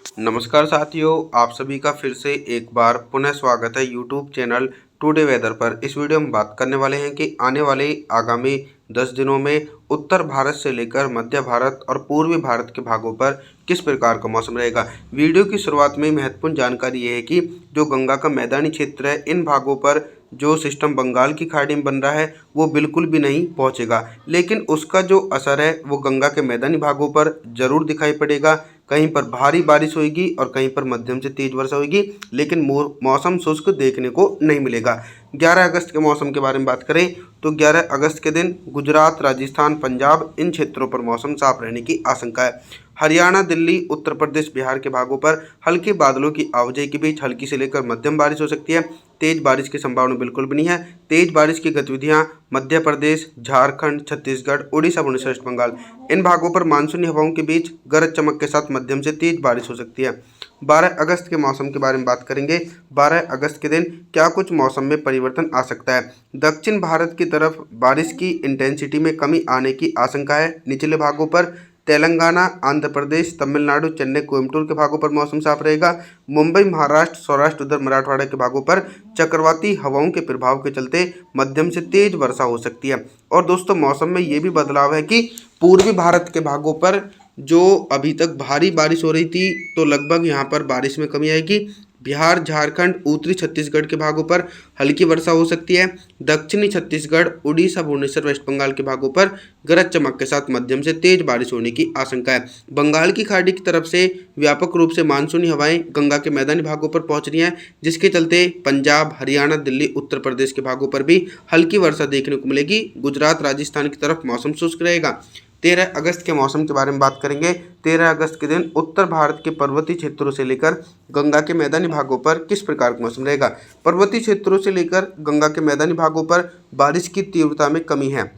नमस्कार साथियों, आप सभी का फिर से एक बार पुनः स्वागत है यूट्यूब चैनल टुडे वेदर पर। इस वीडियो में बात करने वाले हैं कि आने वाले आगामी 10 दिनों में उत्तर भारत से लेकर मध्य भारत और पूर्वी भारत के भागों पर किस प्रकार का मौसम रहेगा। वीडियो की शुरुआत में महत्वपूर्ण जानकारी ये है कि जो गंगा का मैदानी क्षेत्र है, इन भागों पर जो सिस्टम बंगाल की खाड़ी में बन रहा है वो बिल्कुल भी नहीं पहुंचेगा, लेकिन उसका जो असर है वो गंगा के मैदानी भागों पर जरूर दिखाई पड़ेगा। कहीं पर भारी बारिश होगी और कहीं पर मध्यम से तेज वर्षा होगी, लेकिन मौसम शुष्क देखने को नहीं मिलेगा। 11 अगस्त के मौसम के बारे में बात करें तो 11 अगस्त के दिन गुजरात, राजस्थान, पंजाब इन क्षेत्रों पर मौसम साफ रहने की आशंका है। हरियाणा, दिल्ली, उत्तर प्रदेश, बिहार के भागों पर हल्के बादलों की आवाजाही के बीच हल्की से लेकर मध्यम बारिश हो सकती है। तेज बारिश की संभावना बिल्कुल भी नहीं है। तेज बारिश की गतिविधियां मध्य प्रदेश, झारखंड, छत्तीसगढ़, उड़ीसा, भुवनेश्वर, वेस्ट बंगाल इन भागों पर मानसूनी हवाओं के बीच गरज चमक के साथ मध्यम से तेज बारिश हो सकती है। 12 अगस्त के मौसम के बारे में बात करेंगे। 12 अगस्त के दिन क्या कुछ मौसम में परिवर्तन आ सकता है। दक्षिण भारत की तरफ बारिश की इंटेंसिटी में कमी आने की आशंका है। निचले भागों पर तेलंगाना, आंध्र प्रदेश, तमिलनाडु, चेन्नई, कोयम्बटूर के भागों पर मौसम साफ रहेगा। मुंबई, महाराष्ट्र, सौराष्ट्र, उधर मराठवाड़ा के भागों पर चक्रवाती हवाओं के प्रभाव के चलते मध्यम से तेज वर्षा हो सकती है। और दोस्तों, मौसम में ये भी बदलाव है कि पूर्वी भारत के भागों पर जो अभी तक भारी बारिश हो रही थी, तो लगभग यहाँ पर बारिश में कमी आएगी। बिहार, झारखंड, उत्तरी छत्तीसगढ़ के भागों पर हल्की वर्षा हो सकती है। दक्षिणी छत्तीसगढ़, उड़ीसा, भुवनेश्वर, वेस्ट बंगाल के भागों पर गरज चमक के साथ मध्यम से तेज बारिश होने की आशंका है। बंगाल की खाड़ी की तरफ से व्यापक रूप से मानसूनी हवाएं गंगा के मैदानी भागों पर पहुंच रही हैं, जिसके चलते पंजाब, हरियाणा, दिल्ली, उत्तर प्रदेश के भागों पर भी हल्की वर्षा देखने को मिलेगी। गुजरात, राजस्थान की तरफ मौसम शुष्क रहेगा। 13 अगस्त के मौसम के बारे में बात करेंगे। 13 अगस्त के दिन उत्तर भारत के पर्वतीय क्षेत्रों से लेकर गंगा के मैदानी भागों पर किस प्रकार का मौसम रहेगा। पर्वतीय क्षेत्रों से लेकर गंगा के मैदानी भागों पर बारिश की तीव्रता में कमी है।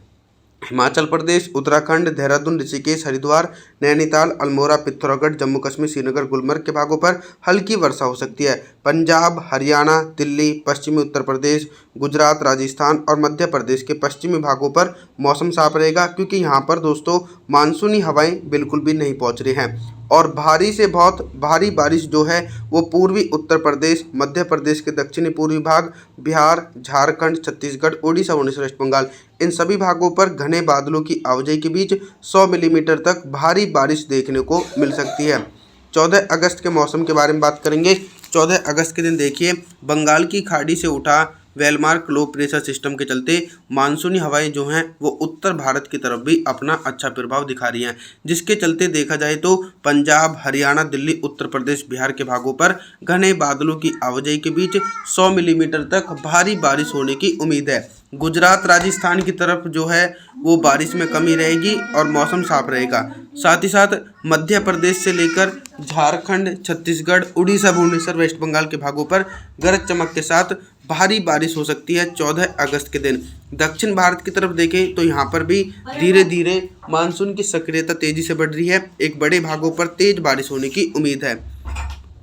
हिमाचल प्रदेश, उत्तराखंड, देहरादून, ऋषिकेश, हरिद्वार, नैनीताल, अल्मोड़ा, पिथौरागढ़, जम्मू कश्मीर, श्रीनगर, गुलमर्ग के भागों पर हल्की वर्षा हो सकती है। पंजाब, हरियाणा, दिल्ली, पश्चिमी उत्तर प्रदेश, गुजरात, राजस्थान और मध्य प्रदेश के पश्चिमी भागों पर मौसम साफ रहेगा, क्योंकि यहाँ पर दोस्तों मानसूनी हवाएं बिल्कुल भी नहीं पहुँच रही हैं। और भारी से बहुत भारी बारिश जो है वो पूर्वी उत्तर प्रदेश, मध्य प्रदेश के दक्षिणी पूर्वी भाग, बिहार, झारखंड, छत्तीसगढ़, उड़ीसा, भुवनेश्वर, वेस्ट बंगाल इन सभी भागों पर घने बादलों की आवाजाही के बीच 100 मिलीमीटर तक भारी बारिश देखने को मिल सकती है। 14 अगस्त के मौसम के बारे में बात करेंगे। 14 अगस्त के दिन देखिए, बंगाल की खाड़ी से उठा वेलमार्क लो प्रेशर सिस्टम के चलते मानसूनी हवाएं जो हैं वो उत्तर भारत की तरफ भी अपना अच्छा प्रभाव दिखा रही हैं, जिसके चलते देखा जाए तो पंजाब, हरियाणा, दिल्ली, उत्तर प्रदेश, बिहार के भागों पर घने बादलों की आवाजाही के बीच 100 मिलीमीटर तक भारी बारिश होने की उम्मीद है। गुजरात, राजस्थान की तरफ जो है वो बारिश में कमी रहेगी और मौसम साफ रहेगा। साथ ही साथ मध्य प्रदेश से लेकर झारखंड, छत्तीसगढ़, उड़ीसा, भुवनेश्वर, वेस्ट बंगाल के भागों पर गरज चमक के साथ भारी बारिश हो सकती है 14 अगस्त के दिन। दक्षिण भारत की तरफ देखें तो यहाँ पर भी धीरे धीरे मानसून की सक्रियता तेजी से बढ़ रही है। एक बड़े भागों पर तेज बारिश होने की उम्मीद है।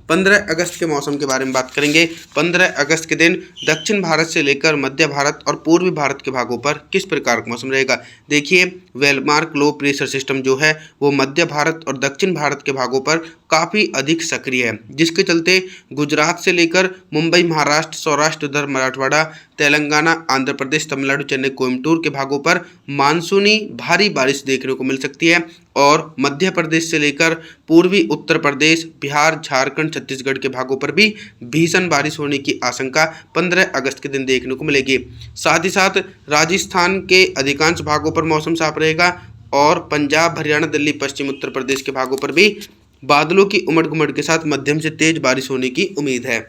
15 अगस्त के मौसम के बारे में बात करेंगे। 15 अगस्त के दिन दक्षिण भारत से लेकर मध्य भारत और पूर्वी भारत के भागों पर किस प्रकार का मौसम रहेगा। देखिए, वेलमार्क लो प्रेशर सिस्टम जो है वो मध्य भारत और दक्षिण भारत के भागों पर काफ़ी अधिक सक्रिय है, जिसके चलते गुजरात से लेकर मुंबई, महाराष्ट्र, सौराष्ट्र, उधर मराठवाड़ा, तेलंगाना, आंध्र प्रदेश, तमिलनाडु, चेन्नई, कोयम्बटूर के भागों पर मानसूनी भारी बारिश देखने को मिल सकती है। और मध्य प्रदेश से लेकर पूर्वी उत्तर प्रदेश, बिहार, झारखंड, छत्तीसगढ़ के भागों पर भी भीषण बारिश होने की आशंका 15 अगस्त के दिन देखने को मिलेगी। साथ ही साथ राजस्थान के अधिकांश भागों पर मौसम साफ रहेगा और पंजाब, हरियाणा, दिल्ली, पश्चिम उत्तर प्रदेश के भागों पर भी बादलों की उमड़ घुमड़ के साथ मध्यम से तेज बारिश होने की उम्मीद है।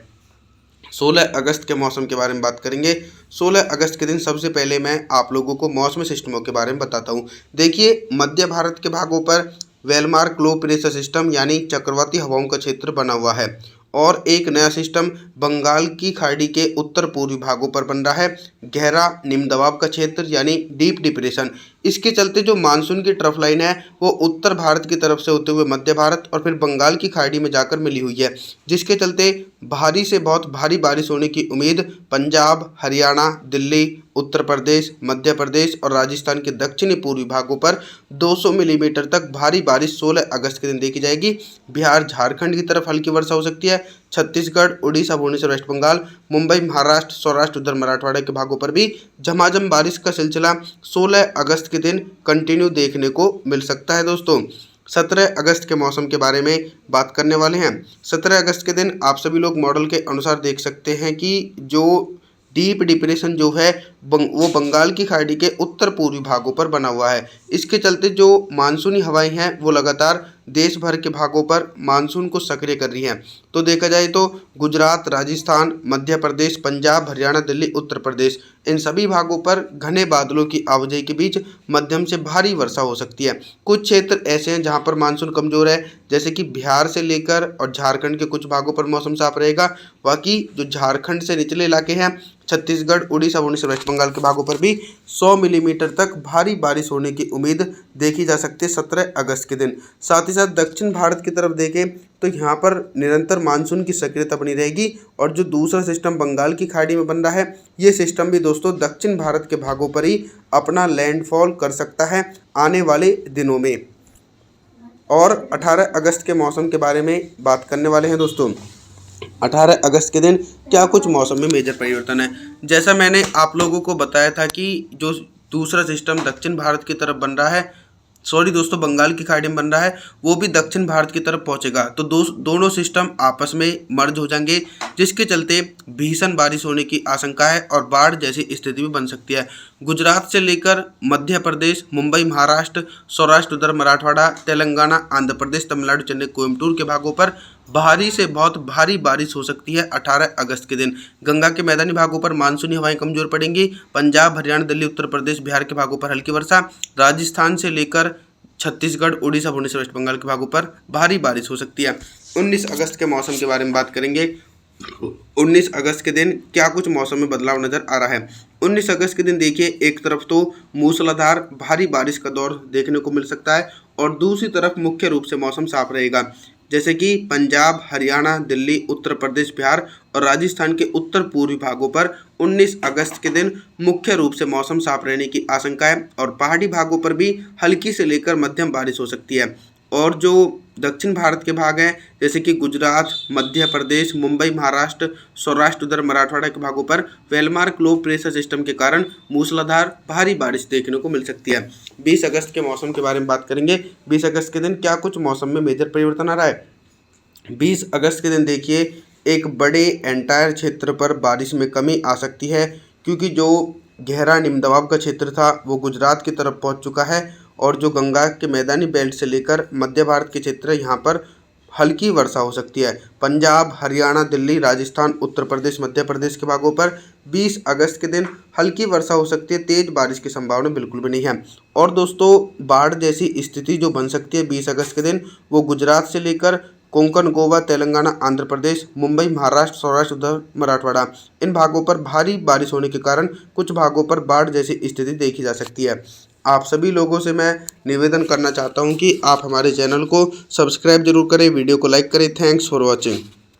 16 अगस्त के मौसम के बारे में बात करेंगे। 16 अगस्त के दिन सबसे पहले मैं आप लोगों को मौसमी सिस्टमों के बारे में बताता हूँ। देखिए, मध्य भारत के भागों पर वेलमार्क लो प्रेशर सिस्टम यानी चक्रवाती हवाओं का क्षेत्र बना हुआ है और एक नया सिस्टम बंगाल की खाड़ी के उत्तर पूर्वी भागों पर बन रहा है। गहरा निम्न दबाव का क्षेत्र यानी डीप डिप्रेशन इसके चलते जो मानसून की ट्रफ लाइन है वो उत्तर भारत की तरफ से होते हुए मध्य भारत और फिर बंगाल की खाड़ी में जाकर मिली हुई है, जिसके चलते भारी से बहुत भारी बारिश होने की उम्मीद पंजाब, हरियाणा, दिल्ली, उत्तर प्रदेश, मध्य प्रदेश और राजस्थान के दक्षिणी पूर्वी भागों पर 200 मिलीमीटर तक भारी बारिश 16 अगस्त के दिन देखी जाएगी। बिहार, झारखंड की तरफ हल्की वर्षा हो सकती है। छत्तीसगढ़, उड़ीसा, भुवनेश्वर, वेस्ट बंगाल, मुंबई, महाराष्ट्र, सौराष्ट्र, उधर मराठवाड़ा के भागों पर भी झमाझम बारिश का सिलसिला 16 अगस्त के दिन कंटिन्यू देखने को मिल सकता है। दोस्तों 17 अगस्त के मौसम के बारे में बात करने वाले हैं। 17 अगस्त के दिन आप सभी लोग मॉडल के अनुसार देख सकते हैं कि जो डीप डिप्रेशन जो है वो बंगाल की खाड़ी के उत्तर पूर्वी भागों पर बना हुआ है। इसके चलते जो मानसूनी हवाएं हैं वो लगातार देश भर के भागों पर मानसून को सक्रिय कर रही हैं। तो देखा जाए तो गुजरात, राजस्थान, मध्य प्रदेश, पंजाब, हरियाणा, दिल्ली, उत्तर प्रदेश, इन सभी भागों पर घने बादलों की आवाजाही के बीच मध्यम से भारी वर्षा हो सकती है। कुछ क्षेत्र ऐसे हैं जहां पर मानसून कमज़ोर है, जैसे कि बिहार से लेकर और झारखंड के कुछ भागों पर मौसम साफ रहेगा। बाकी जो झारखंड से निचले इलाके हैं, छत्तीसगढ़, उड़ीसा, भुवनेश्वर, वेस्ट बंगाल के भागों पर भी 100 मिलीमीटर तक भारी बारिश होने की उम्मीद देखी जा सकती है 17 अगस्त के दिन। साथ ही साथ दक्षिण भारत की तरफ देखें तो यहाँ पर निरंतर मानसून की सक्रियता बनी रहेगी और जो दूसरा सिस्टम बंगाल की खाड़ी में बन रहा है, ये सिस्टम भी दोस्तों दक्षिण भारत के भागों पर ही अपना लैंडफॉल कर सकता है आने वाले दिनों में। और 18 अगस्त के मौसम के बारे में बात करने वाले हैं दोस्तों। 18 अगस्त के दिन क्या कुछ मौसम में मेजर परिवर्तन है। जैसा मैंने आप लोगों को बताया था कि जो दूसरा सिस्टम दक्षिण भारत की तरफ बन रहा है, दोस्तों बंगाल की खाड़ी में बन रहा है, वो भी दक्षिण भारत की तरफ पहुंचेगा। तो दोनों सिस्टम आपस में मर्ज हो जाएंगे, जिसके चलते भीषण बारिश होने की आशंका है और बाढ़ जैसी स्थिति भी बन सकती है। गुजरात से लेकर मध्य प्रदेश, मुंबई, महाराष्ट्र, सौराष्ट्र, उधर मराठवाड़ा, तेलंगाना, आंध्र प्रदेश, तमिलनाडु, चेन्नई, कोयम्बटूर के भागों पर भारी से बहुत भारी बारिश हो सकती है 18 अगस्त के दिन। गंगा के मैदानी भागों पर मानसूनी हवाएं कमजोर पड़ेंगी। पंजाब, हरियाणा, दिल्ली, उत्तर प्रदेश, बिहार के भागों पर हल्की वर्षा। राजस्थान से लेकर छत्तीसगढ़, उड़ीसा, भुवनेश्वर, वेस्ट बंगाल के भागों पर भारी बारिश हो सकती है। 19 अगस्त के मौसम के बारे में बात करेंगे। 19 अगस्त के दिन क्या कुछ मौसम में बदलाव नजर आ रहा है। 19 अगस्त के दिन देखिए, एक तरफ तो मूसलाधार भारी बारिश का दौर देखने को मिल सकता है और दूसरी तरफ मुख्य रूप से मौसम साफ रहेगा, जैसे कि पंजाब, हरियाणा, दिल्ली, उत्तर प्रदेश, बिहार और राजस्थान के उत्तर पूर्वी भागों पर 19 अगस्त के दिन मुख्य रूप से मौसम साफ रहने की आशंका है और पहाड़ी भागों पर भी हल्की से लेकर मध्यम बारिश हो सकती है। और जो दक्षिण भारत के भाग हैं, जैसे कि गुजरात, मध्य प्रदेश, मुंबई, महाराष्ट्र, सौराष्ट्र, उधर मराठवाड़ा के भागों पर वेलमार्क लो प्रेशर सिस्टम के कारण मूसलाधार भारी बारिश देखने को मिल सकती है। 20 अगस्त के मौसम के बारे में बात करेंगे। 20 अगस्त के दिन क्या कुछ मौसम में मेजर परिवर्तन आ रहा है। 20 अगस्त के दिन देखिए, एक बड़े एंटायर क्षेत्र पर बारिश में कमी आ सकती है, क्योंकि जो गहरा निम्न दबाव का क्षेत्र था वो गुजरात की तरफ पहुंच चुका है और जो गंगा के मैदानी बेल्ट से लेकर मध्य भारत के क्षेत्र यहाँ पर हल्की वर्षा हो सकती है। पंजाब, हरियाणा, दिल्ली, राजस्थान, उत्तर प्रदेश, मध्य प्रदेश के भागों पर 20 अगस्त के दिन हल्की वर्षा हो सकती है। तेज बारिश की संभावना बिल्कुल भी नहीं है। और दोस्तों बाढ़ जैसी स्थिति जो बन सकती है 20 अगस्त के दिन, वो गुजरात से लेकर कोंकण, गोवा, तेलंगाना, आंध्र प्रदेश, मुंबई, महाराष्ट्र, सौराष्ट्र, उधर मराठवाड़ा, इन भागों पर भारी बारिश होने के कारण कुछ भागों पर बाढ़ जैसी स्थिति देखी जा सकती है। आप सभी लोगों से मैं निवेदन करना चाहता हूं कि आप हमारे चैनल को सब्सक्राइब जरूर करें, वीडियो को लाइक करें। Thanks for watching.